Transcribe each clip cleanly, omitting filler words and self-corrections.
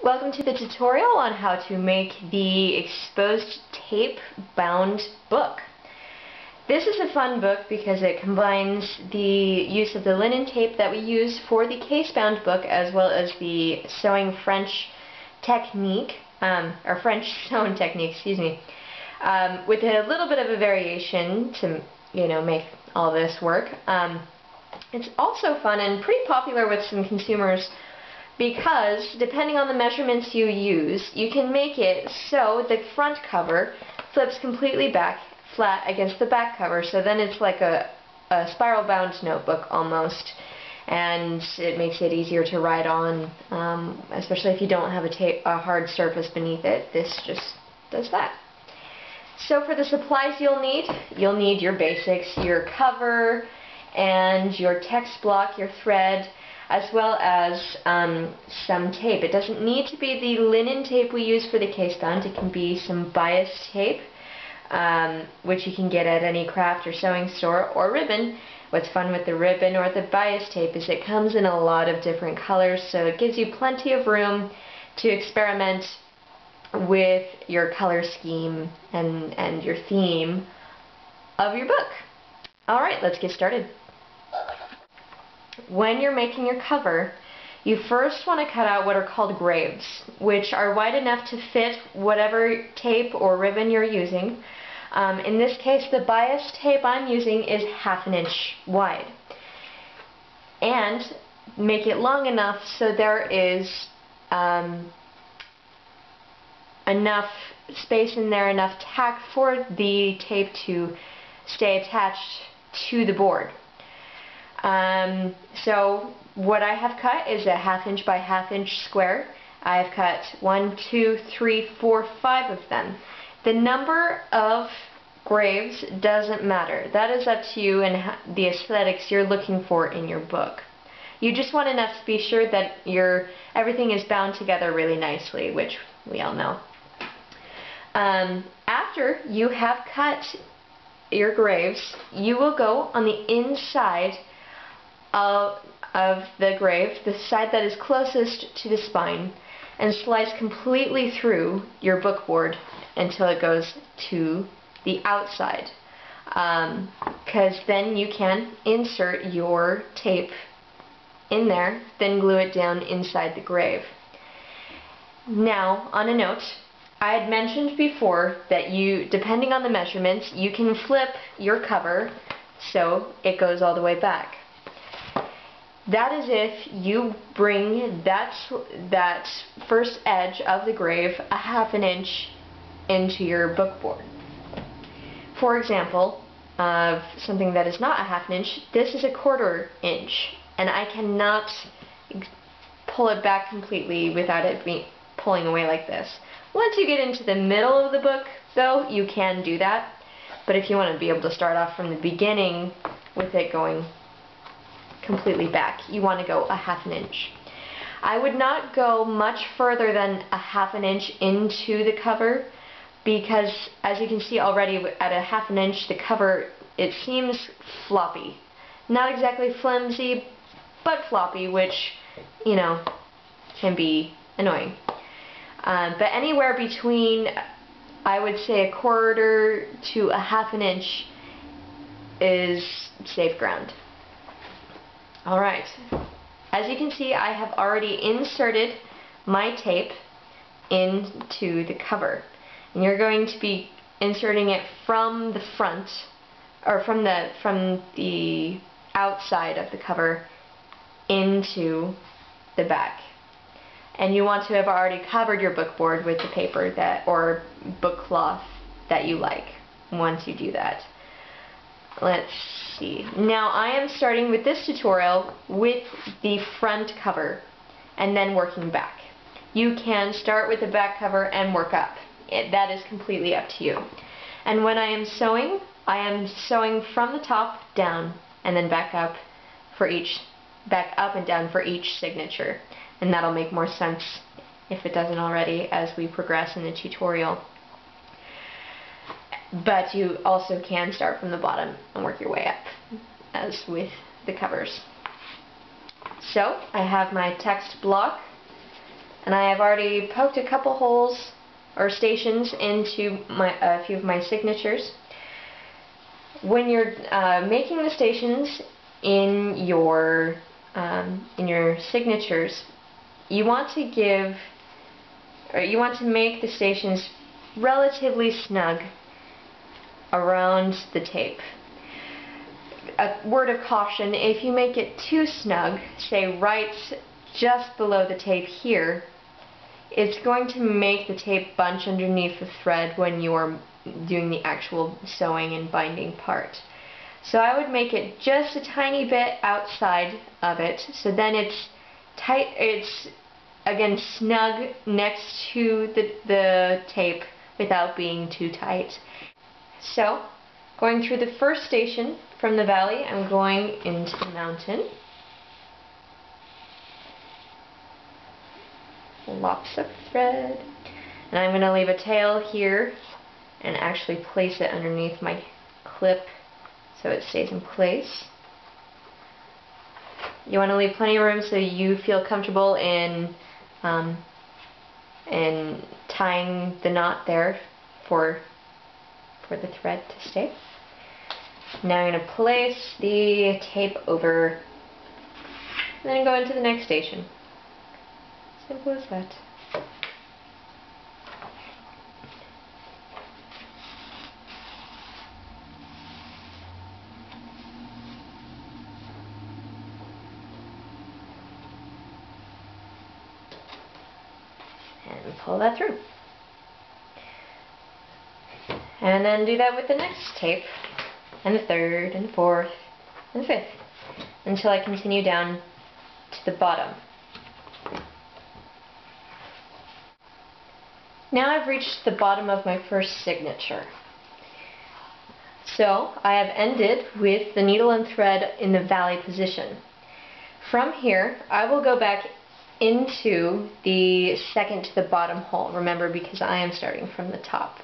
Welcome to the tutorial on how to make the exposed tape bound book. This is a fun book because it combines the use of the linen tape that we use for the case bound book as well as the sewing French technique, or French sewn technique, excuse me, with a little bit of a variation to, make all this work. It's also fun and pretty popular with some consumers because depending on the measurements you use, you can make it so the front cover flips completely back flat against the back cover, so then it's like a spiral bound notebook almost, and it makes it easier to write on, especially if you don't have a hard surface beneath it. This just does that. So for the supplies you'll need your basics, your cover and your text block, your thread, as well as some tape. It doesn't need to be the linen tape we use for the case bound. It can be some bias tape, which you can get at any craft or sewing store, or ribbon. What's fun with the ribbon or the bias tape is it comes in a lot of different colors, so it gives you plenty of room to experiment with your color scheme and your theme of your book. Alright, let's get started. When you're making your cover, you first want to cut out what are called graves, which are wide enough to fit whatever tape or ribbon you're using. In this case, the bias tape I'm using is 1/2 inch wide. And make it long enough so there is enough space in there, enough tack for the tape to stay attached to the board. So what I have cut is a 1/2 inch by 1/2 inch square. I have cut 1, 2, 3, 4, 5 of them. The number of graves doesn't matter. That is up to you and the aesthetics you're looking for in your book. You just want enough to be sure that everything is bound together really nicely, which we all know. After you have cut your graves, you will go on the inside of the grave, the side that is closest to the spine, and slice completely through your book board until it goes to the outside, because then you can insert your tape in there, then glue it down inside the grave. Now, on a note, I had mentioned before that depending on the measurements, you can flip your cover so it goes all the way back. That is if you bring that first edge of the grave a 1/2 inch into your book board. For example, something that is not a 1/2 inch, this is a 1/4 inch, and I cannot pull it back completely without it pulling away like this. Once you get into the middle of the book, though, you can do that, but if you want to be able to start off from the beginning with it going completely back, you want to go a 1/2 inch. I would not go much further than a 1/2 inch into the cover, because as you can see already at a 1/2 inch, the cover, it seems floppy. Not exactly flimsy, but floppy, which, can be annoying. But anywhere between, I would say, a 1/4 to a 1/2 inch is safe ground. Alright, as you can see, I have already inserted my tape into the cover. And you're going to be inserting it from the front, or from the outside of the cover into the back. And you want to have already covered your book board with the paper or book cloth that you like once you do that. Let's see. Now I am starting with this tutorial with the front cover and then working back. You can start with the back cover and work up. That is completely up to you. And when I am sewing from the top down and then back up and down for each signature. And that'll make more sense if it doesn't already as we progress in the tutorial. But you also can start from the bottom and work your way up, as with the covers. So I have my text block And I have already poked a couple holes or stations into a few of my signatures. When you're making the stations in your signatures, you want to make the stations relatively snug around the tape. A word of caution: if you make it too snug, say right just below the tape here, it's going to make the tape bunch underneath the thread when you're doing the actual sewing and binding part. So I would make it just a tiny bit outside of it, so then it's tight, it's again snug next to the tape without being too tight. So, going through the first station from the valley, I'm going into the mountain. Lops of thread. And I'm going to leave a tail here and actually place it underneath my clip so it stays in place. You want to leave plenty of room so you feel comfortable in tying the knot there for the thread to stay. Now I'm going to place the tape over and then go into the next station. Simple as that. And pull that through. And then do that with the next tape, and the third, and the fourth, and the fifth, until I continue down to the bottom. Now I've reached the bottom of my first signature. So I have ended with the needle and thread in the valley position. From here, I will go back into the second to the bottom hole. Remember, because I am starting from the top.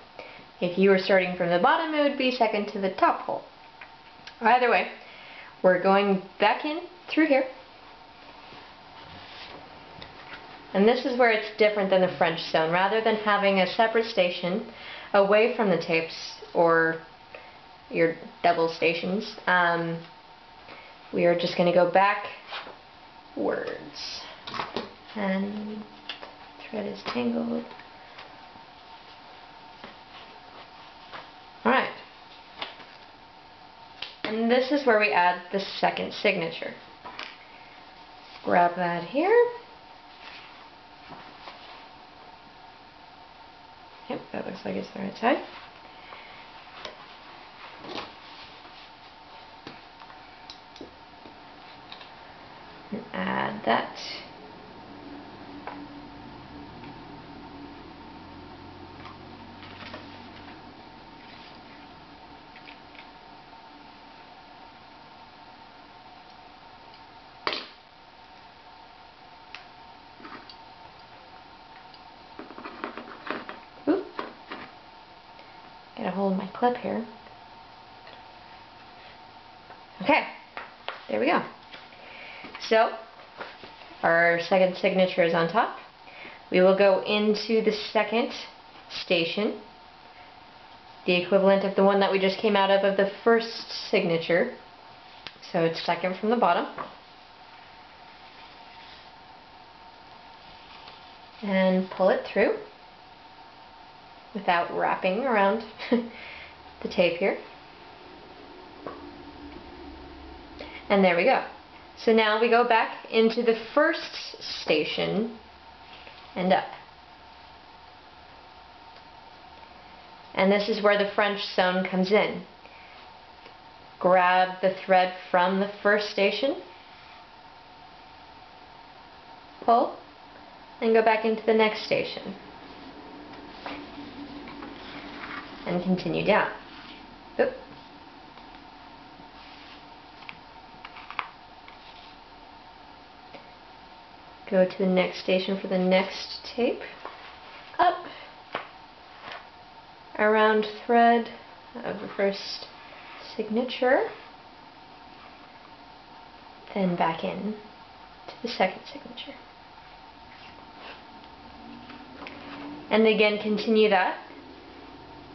If you were starting from the bottom, it would be second to the top hole. Either way, we're going back in through here. And this is where it's different than the French sewn. Rather than having a separate station away from the tapes or your double stations, we are just going to go backwards. And thread is tangled. Alright. And this is where we add the second signature. Grab that here. Yep, that looks like it's the right side. And add that. Get a hold of my clip here. Okay, there we go. So, our second signature is on top. We will go into the second station, the equivalent of the one that we just came out of the first signature. So it's second from the bottom. And pull it through without wrapping around the tape here. And there we go. So now we go back into the first station and up. And this is where the French sewn comes in. Grab the thread from the first station, pull, and go back into the next station. And continue down. Oop. Go to the next station for the next tape. Up. Around thread of the first signature. Then back in to the second signature. And again, continue that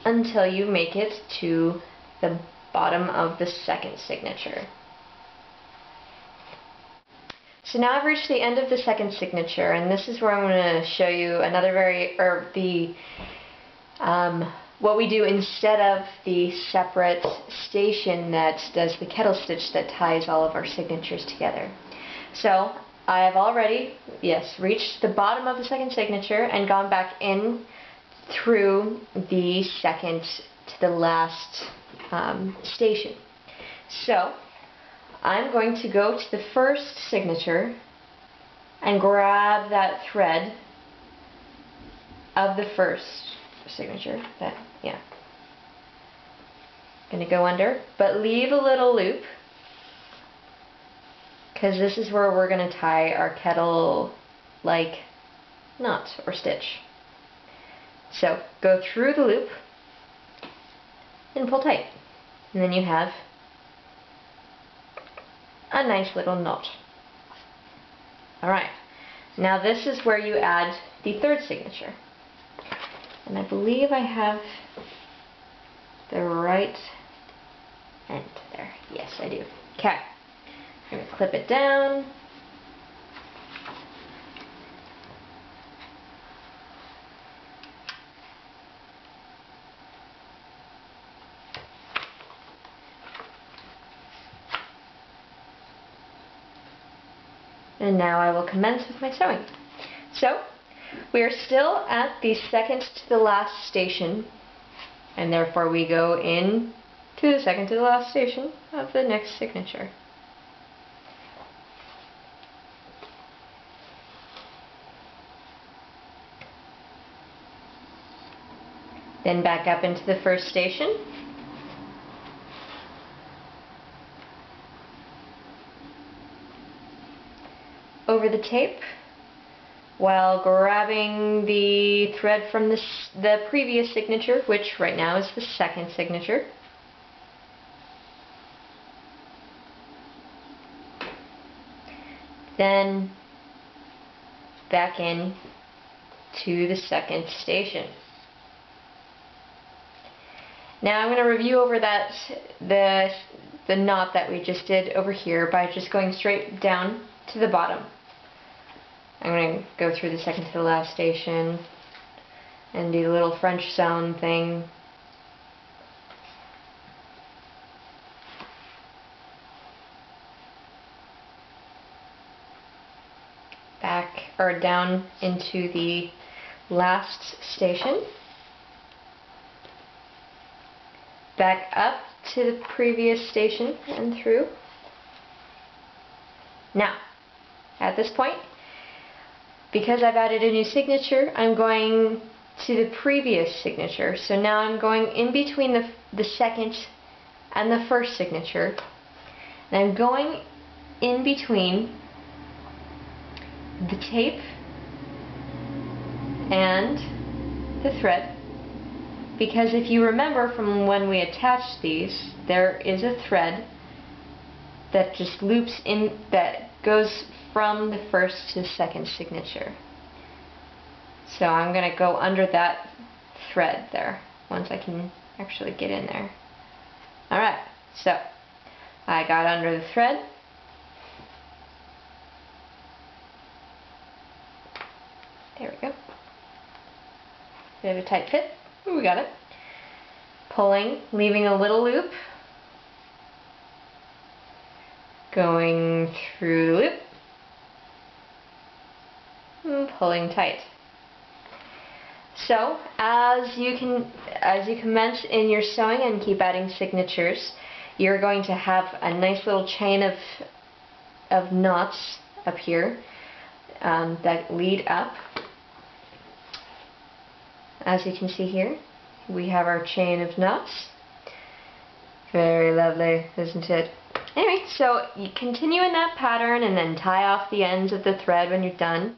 until you make it to the bottom of the second signature. So now I've reached the end of the second signature, and this is where I'm going to show you another what we do instead of the separate station that does the kettle stitch that ties all of our signatures together. So I have already, reached the bottom of the second signature and gone back in through the second to the last station. So I'm going to go to the first signature and grab that thread of the first signature. Going to go under, but leave a little loop, because this is where we're going to tie our kettle-like knot or stitch. So go through the loop and pull tight, and then you have a nice little knot. Alright, now this is where you add the third signature. And I believe I have the right end there. Yes, I do. Okay. I'm going to clip it down. And now I will commence with my sewing. So, we are still at the second to the last station, and therefore we go in to the second to the last station of the next signature. Then back up into the first station. Over the tape, while grabbing the thread from the previous signature, which right now is the second signature. Then back in to the second station. Now I'm going to review over the knot that we just did over here by just going straight down to the bottom. I'm going to go through the second to the last station and do the little French sound thing. Back or down into the last station. Back up to the previous station and through. Now, at this point, because I've added a new signature, I'm going to the previous signature. So now I'm going in between the second and the first signature. And I'm going in between the tape and the thread. Because if you remember from when we attached these, there is a thread that just loops in, that goes from the first to the second signature. So I'm going to go under that thread there, once I can actually get in there. Alright, so I got under the thread. There we go. Bit of a tight fit. Ooh, we got it. Pulling, leaving a little loop. Going through the loop. And pulling tight. So, as you commence in your sewing and keep adding signatures, you're going to have a nice little chain of knots up here that lead up. As you can see here, we have our chain of knots. Very lovely, isn't it? Anyway, so you continue in that pattern and then tie off the ends of the thread when you're done.